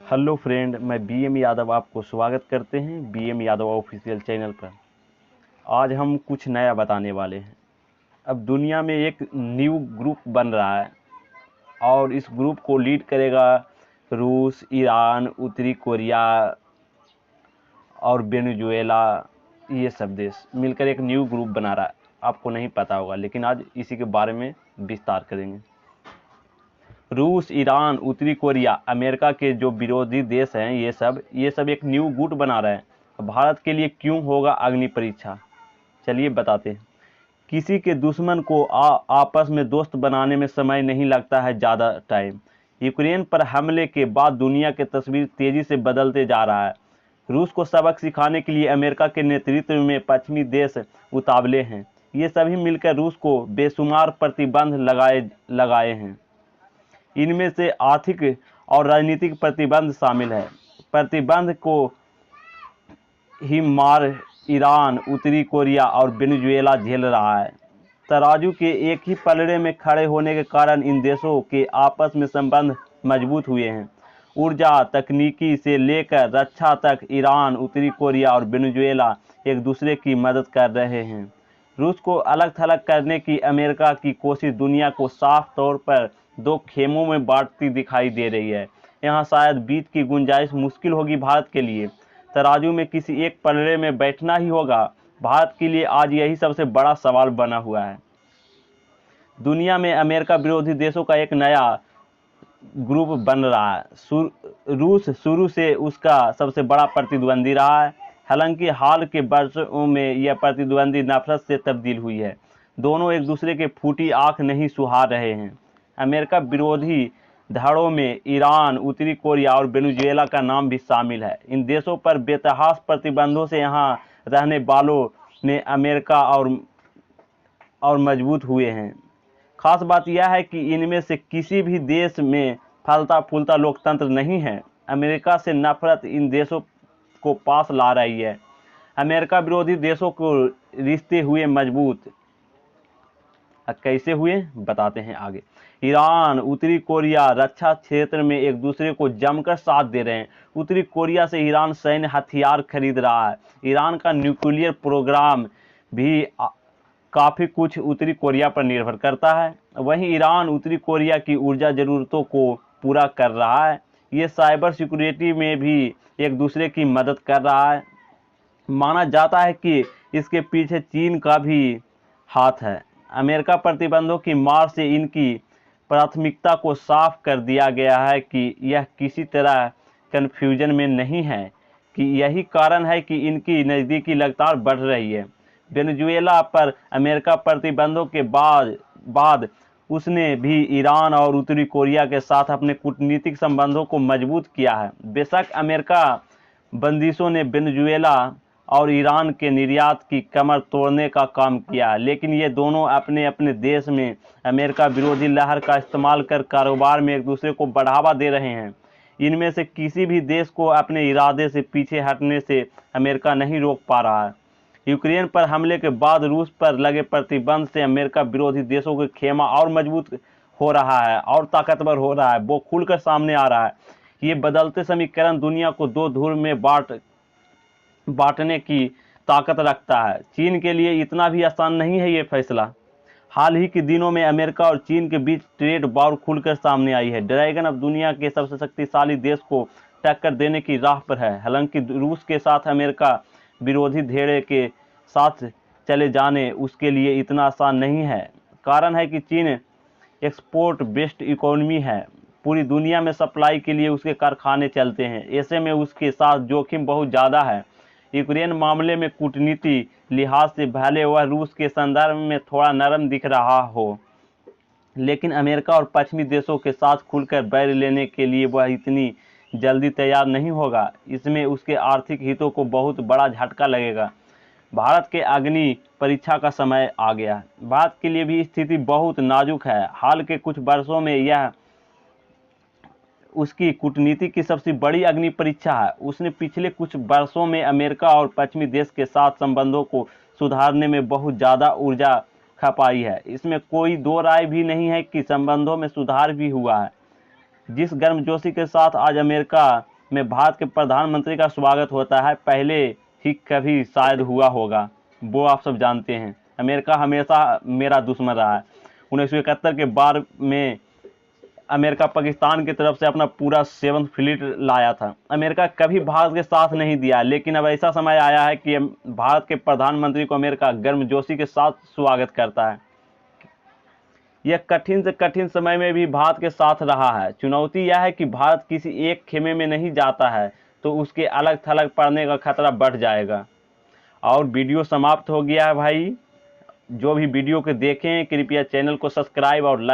Hello friend, मैं BM Yadav आपको स्वागत करते हैं बीएम यादव ऑफिशियल चैनल पर। आज हम कुछ नया बताने वाले हैं। अब दुनिया में एक न्यू ग्रुप बन रहा है और इस ग्रुप को लीड करेगा रूस, ईरान, उत्तरी कोरिया और वेनेजुएला। ये सब देश मिलकर एक न्यू ग्रुप बना रहा है। आपको नहीं पता होगा, लेकिन आज इसी के बारे में विस्तार करेंगे। रूस, ईरान, उत्तरी कोरिया, अमेरिका के जो विरोधी देश हैं, ये सब एक न्यू गुट बना रहे हैं। भारत के लिए क्यों होगा अग्नि परीक्षा, चलिए बताते हैं। किसी के दुश्मन को आपस में दोस्त बनाने में समय नहीं लगता है ज़्यादा टाइम। यूक्रेन पर हमले के बाद दुनिया की तस्वीर तेज़ी से बदलते जा रहा है। रूस को सबक सिखाने के लिए अमेरिका के नेतृत्व में पश्चिमी देश उतावले हैं। ये सभी मिलकर रूस को बेशुमार प्रतिबंध लगाए हैं। इनमें से आर्थिक और राजनीतिक प्रतिबंध शामिल है। प्रतिबंध को ही मार ईरान, उत्तरी कोरिया और वेनेजुएला झेल रहा है। तराजू के एक ही पलड़े में खड़े होने के कारण इन देशों के आपस में संबंध मजबूत हुए हैं। ऊर्जा, तकनीकी से लेकर रक्षा तक ईरान, उत्तरी कोरिया और वेनेजुएला एक दूसरे की मदद कर रहे हैं। रूस को अलग थलग करने की अमेरिका की कोशिश दुनिया को साफ तौर पर दो खेमों में बांटती दिखाई दे रही है। यहाँ शायद बीच की गुंजाइश मुश्किल होगी भारत के लिए। तराजू में किसी एक पलड़े में बैठना ही होगा। भारत के लिए आज यही सबसे बड़ा सवाल बना हुआ है। दुनिया में अमेरिका विरोधी देशों का एक नया ग्रुप बन रहा है। रूस शुरू से उसका सबसे बड़ा प्रतिद्वंदी रहा है। हालांकि हाल के वर्षों में यह प्रतिद्वंदी नफरत से तब्दील हुई है। दोनों एक दूसरे के फूटी आंख नहीं सुहा रहे हैं। अमेरिका विरोधी धड़ों में ईरान, उत्तरी कोरिया और वेनेजुएला का नाम भी शामिल है। इन देशों पर बेतहास प्रतिबंधों से यहाँ रहने वालों में अमेरिका और मजबूत हुए हैं। खास बात यह है कि इनमें से किसी भी देश में फलता फूलता लोकतंत्र नहीं है। अमेरिका से नफरत इन देशों को पास ला रही है। अमेरिका विरोधी देशों को रिश्ते हुए मजबूत। कैसे हुए बताते हैं आगे। ईरान, उत्तरी कोरिया रक्षा क्षेत्र में एक दूसरे को जमकर साथ दे रहे हैं। उत्तरी कोरिया से ईरान सैन्य हथियार खरीद रहा है। ईरान का न्यूक्लियर प्रोग्राम भी काफ़ी कुछ उत्तरी कोरिया पर निर्भर करता है। वहीं ईरान उत्तरी कोरिया की ऊर्जा ज़रूरतों को पूरा कर रहा है। ये साइबर सिक्योरिटी में भी एक दूसरे की मदद कर रहा है। माना जाता है कि इसके पीछे चीन का भी हाथ है। अमेरिका प्रतिबंधों की मार से इनकी प्राथमिकता को साफ कर दिया गया है कि यह किसी तरह कन्फ्यूजन में नहीं है कि यही कारण है कि इनकी नज़दीकी लगातार बढ़ रही है। वेनेजुएला पर अमेरिका प्रतिबंधों के बाद उसने भी ईरान और उत्तरी कोरिया के साथ अपने कूटनीतिक संबंधों को मजबूत किया है। बेशक अमेरिका बंदिशों ने वेनेजुएला और ईरान के निर्यात की कमर तोड़ने का काम किया, लेकिन ये दोनों अपने अपने देश में अमेरिका विरोधी लहर का इस्तेमाल कर कारोबार में एक दूसरे को बढ़ावा दे रहे हैं। इनमें से किसी भी देश को अपने इरादे से पीछे हटने से अमेरिका नहीं रोक पा रहा है। यूक्रेन पर हमले के बाद रूस पर लगे प्रतिबंध से अमेरिका विरोधी देशों का खेमा और मजबूत हो रहा है और ताकतवर हो रहा है। वो खुलकर सामने आ रहा है। ये बदलते समीकरण दुनिया को दो ध्रुव में बांटने की ताकत रखता है। चीन के लिए इतना भी आसान नहीं है ये फैसला। हाल ही के दिनों में अमेरिका और चीन के बीच ट्रेड वॉर खुलकर सामने आई है। ड्रैगन अब दुनिया के सबसे शक्तिशाली देश को टक्कर देने की राह पर है। हालांकि रूस के साथ अमेरिका विरोधी धेड़े के साथ चले जाने उसके लिए इतना आसान नहीं है। कारण है कि चीन एक्सपोर्ट बेस्ड इकोनॉमी है। पूरी दुनिया में सप्लाई के लिए उसके कारखाने चलते हैं। ऐसे में उसके साथ जोखिम बहुत ज़्यादा है। यूक्रेन मामले में कूटनीति लिहाज से भले वह रूस के संदर्भ में थोड़ा नरम दिख रहा हो, लेकिन अमेरिका और पश्चिमी देशों के साथ खुलकर बैर लेने के लिए वह इतनी जल्दी तैयार नहीं होगा। इसमें उसके आर्थिक हितों को बहुत बड़ा झटका लगेगा। भारत के अग्नि परीक्षा का समय आ गया है। भारत के लिए भी स्थिति बहुत नाजुक है। हाल के कुछ वर्षों में यह उसकी कूटनीति की सबसे बड़ी अग्नि परीक्षा है। उसने पिछले कुछ वर्षों में अमेरिका और पश्चिमी देश के साथ संबंधों को सुधारने में बहुत ज़्यादा ऊर्जा खपाई है। इसमें कोई दो राय भी नहीं है कि संबंधों में सुधार भी हुआ है। जिस गर्मजोशी के साथ आज अमेरिका में भारत के प्रधानमंत्री का स्वागत होता है, पहले ही कभी शायद हुआ होगा, वो आप सब जानते हैं। अमेरिका हमेशा मेरा दुश्मन रहा है। 1971 के बार में अमेरिका पाकिस्तान की तरफ से अपना पूरा 7th फ्लीट लाया था। अमेरिका कभी भारत के साथ नहीं दिया, लेकिन अब ऐसा समय आया है कि भारत के प्रधानमंत्री को अमेरिका गर्मजोशी के साथ स्वागत करता है। यह कठिन से कठिन समय में भी भारत के साथ रहा है। चुनौती यह है कि भारत किसी एक खेमे में नहीं जाता है तो उसके अलग थलग पड़ने का खतरा बढ़ जाएगा। और वीडियो समाप्त हो गया है भाई। जो भी वीडियो को देखें कृपया चैनल को सब्सक्राइब और लाइक